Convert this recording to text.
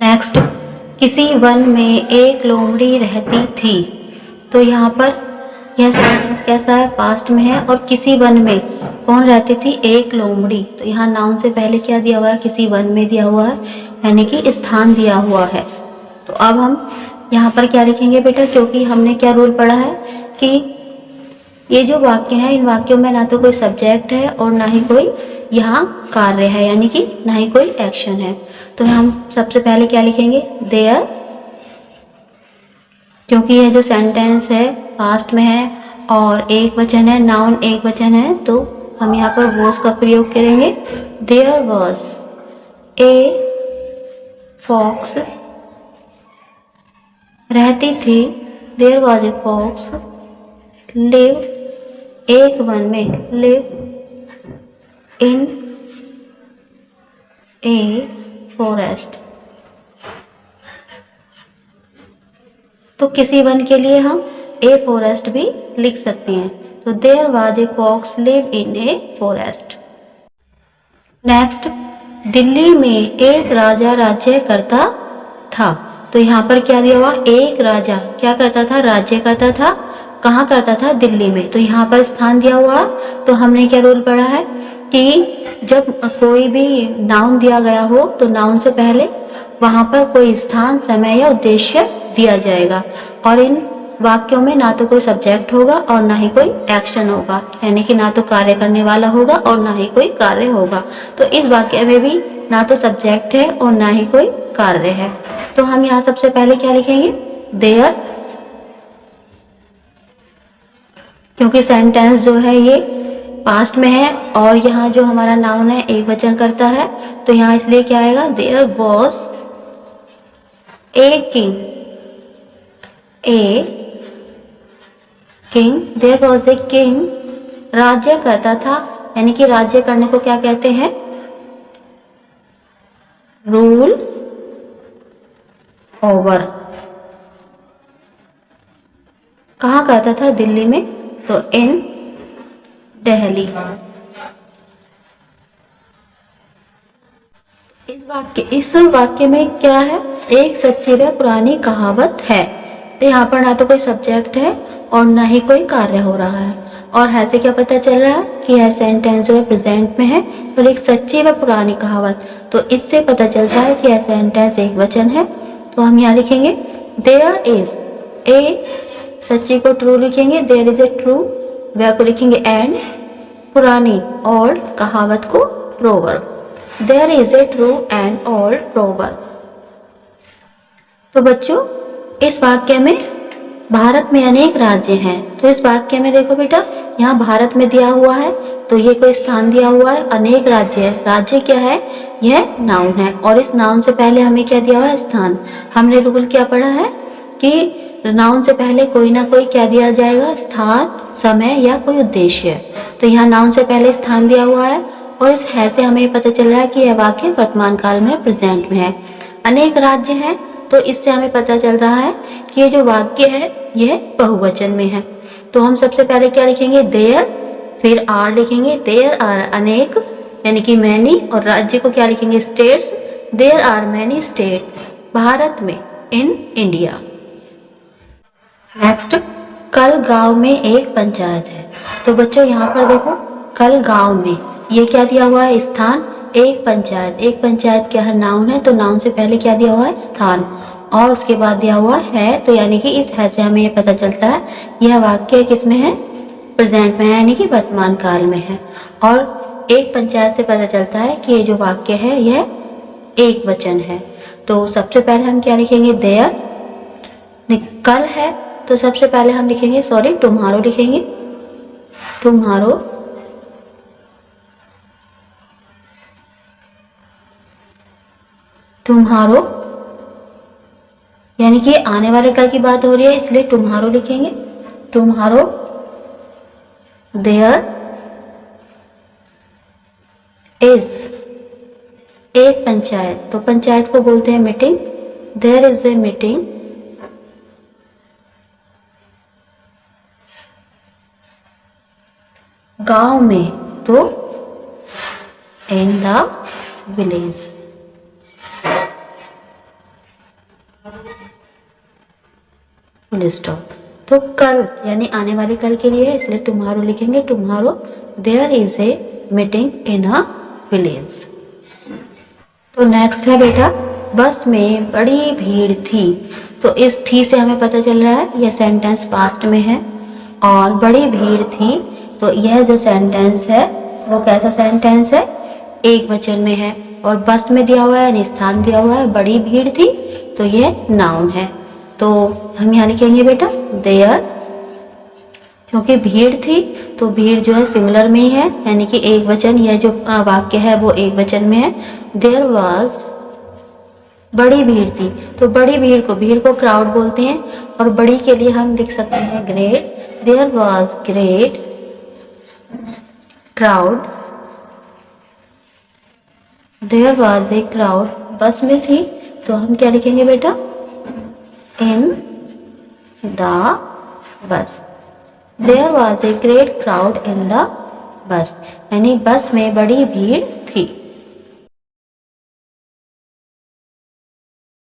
Next, किसी one में एक लोमड़ी रहती थी। तो यहाँ पर यह सेंटेंस कैसा है, पास्ट में है। और किसी वन में कौन रहती थी, एक लोमड़ी। तो यहाँ नाउन से पहले क्या दिया हुआ है, किसी वन में दिया हुआ है, यानी कि स्थान दिया हुआ है। तो अब हम यहाँ पर क्या लिखेंगे बेटा, क्योंकि हमने क्या रूल पढ़ा है कि ये जो वाक्य है, इन वाक्यों में ना तो कोई सब्जेक्ट है और ना ही कोई यहाँ कार्य है, यानी कि ना ही कोई एक्शन है। तो हम सबसे पहले क्या लिखेंगे, देयर। क्योंकि यह जो सेंटेंस है पास्ट में है और एक वचन है, नाउन एक वचन है, तो हम यहाँ पर वॉज का प्रयोग करेंगे। देयर वॉज ए फॉक्स, रहती थी, there was a fox, live, एक वन में, लिव इन ए फॉरेस्ट। तो किसी वन के लिए हम ए फॉरेस्ट भी लिख सकते हैं। तो there was a fox live in a forest. Next, Delhi में एक राजा राज्य करता था। तो यहाँ पर क्या दिया हुआ, एक राजा क्या करता था, राज्य करता था। कहाँ करता था, दिल्ली में। तो यहाँ पर स्थान दिया हुआ, तो हमने क्या रूल पढ़ा है कि जब कोई भी नाउन दिया गया हो तो नाउन से पहले वहां पर कोई स्थान, समय या उद्देश्य दिया जाएगा। और इन वाक्यों में ना तो कोई सब्जेक्ट होगा और ना ही कोई एक्शन होगा, यानी कि ना तो कार्य करने वाला होगा और ना ही कोई कार्य होगा। तो इस वाक्य में भी ना तो सब्जेक्ट है और ना ही कोई कार्य है। तो हम यहाँ सबसे पहले क्या लिखेंगे, देयर। क्योंकि सेंटेंस जो है ये पास्ट में है और यहाँ जो हमारा नाउन है एक वचन करता है, तो यहाँ इसलिए क्या आएगा, there was a king, a king, there was a king, राज्य करता था, यानी कि राज्य करने को क्या कहते हैं, रूल ओवर। कहाँ करता था, दिल्ली में, तो इन दिल्ली। इस वाक्य में क्या है, एक सच्ची व पुरानी कहावत है। तो यहाँ पर ना तो कोई सब्जेक्ट है और ना ही कोई कार्य हो रहा है। और ऐसे क्या पता चल रहा है कि यह सेंटेंस जो है प्रेजेंट में है और एक सच्ची व पुरानी कहावत। तो इससे पता चलता है कि यह सेंटेंस एक वचन है। तो हम यहाँ लिखेंगे देयर इज ए, सच्ची को ट्रू लिखेंगे, देयर इज ए ट्रू, व को लिखेंगे एंड, पुरानी ओल्ड, कहावत को proverb. There is a true and old proverb. तो बच्चों, इस वाक्य में भारत में अनेक राज्य हैं। तो इस वाक्य में देखो बेटा, यहाँ भारत में दिया हुआ है तो ये कोई स्थान दिया हुआ है, अनेक राज्य है। राज्य क्या है, यह नाउन है और इस नाउन से पहले हमें क्या दिया हुआ है, स्थान। हमने रूल क्या पढ़ा है कि नाउन से पहले कोई ना कोई क्या दिया जाएगा, स्थान, समय या कोई उद्देश्य। तो यहाँ नाउन से पहले स्थान दिया हुआ है और इस है से हमें पता चल रहा है कि यह वाक्य वर्तमान काल में, प्रेजेंट में है। अनेक राज्य हैं, तो इससे हमें पता चल रहा है कि ये जो वाक्य है यह बहुवचन में है। तो हम सबसे पहले क्या लिखेंगे, देयर, फिर आर लिखेंगे, देयर आर अनेक, यानी कि मैनी, और राज्य को क्या लिखेंगे, states, there are many state, Bharat में, इन इंडिया। नेक्स्ट, कल गांव में एक पंचायत है। तो बच्चों यहाँ पर देखो, कल गांव में, ये क्या दिया हुआ है, स्थान, एक पंचायत। एक पंचायत क्या है, नाउन है, तो नाउन से पहले क्या दिया हुआ है, स्थान, और उसके बाद दिया हुआ है। तो यानी कि इस है से हमें ये पता चलता है यह वाक्य किस में है, प्रेजेंट में है, यानी कि वर्तमान काल में है। और एक पंचायत से पता चलता है कि ये जो वाक्य है यह एक वचन है। तो सबसे पहले हम क्या लिखेंगे, देयर। कल है तो सबसे पहले हम लिखेंगे, सॉरी टुमारो लिखेंगे, टुमारो। टुम्हारो, यानी कि आने वाले कल की बात हो रही है इसलिए टुम्हारो लिखेंगे, टुम्हारो। देयर इज एक पंचायत, तो पंचायत को बोलते हैं meeting, there is a meeting गांव में, तो in the village. Full stop. तो कल यानी आने वाले कल के लिए है, इसलिए टुमारो लिखेंगे। Tomorrow there is a meeting in a village. तो नेक्स्ट है बेटा, बस में बड़ी भीड़ थी। तो इस थी से हमें पता चल रहा है यह सेंटेंस पास्ट में है और बड़ी भीड़ थी। तो यह जो सेंटेंस है वो कैसा सेंटेंस है, एक वचन में है और बस में दिया हुआ है यानी स्थान दिया हुआ है, बड़ी भीड़ थी तो यह नाउन है। तो हम यहाँ लिखेंगे बेटा देयर, क्योंकि भीड़ थी तो भीड़ जो है सिंगुलर में ही है यानी कि एक वचन, यह जो वाक्य है वो एक वचन में है। देयर वाज, बड़ी भीड़ थी तो बड़ी भीड़ को क्राउड बोलते हैं और बड़ी के लिए हम लिख सकते हैं great. There was great crowd, there was a crowd, bus में थी तो हम क्या लिखेंगे बेटा, in the bus. There was a great crowd in the bus, यानी बस में बड़ी भीड़ थी।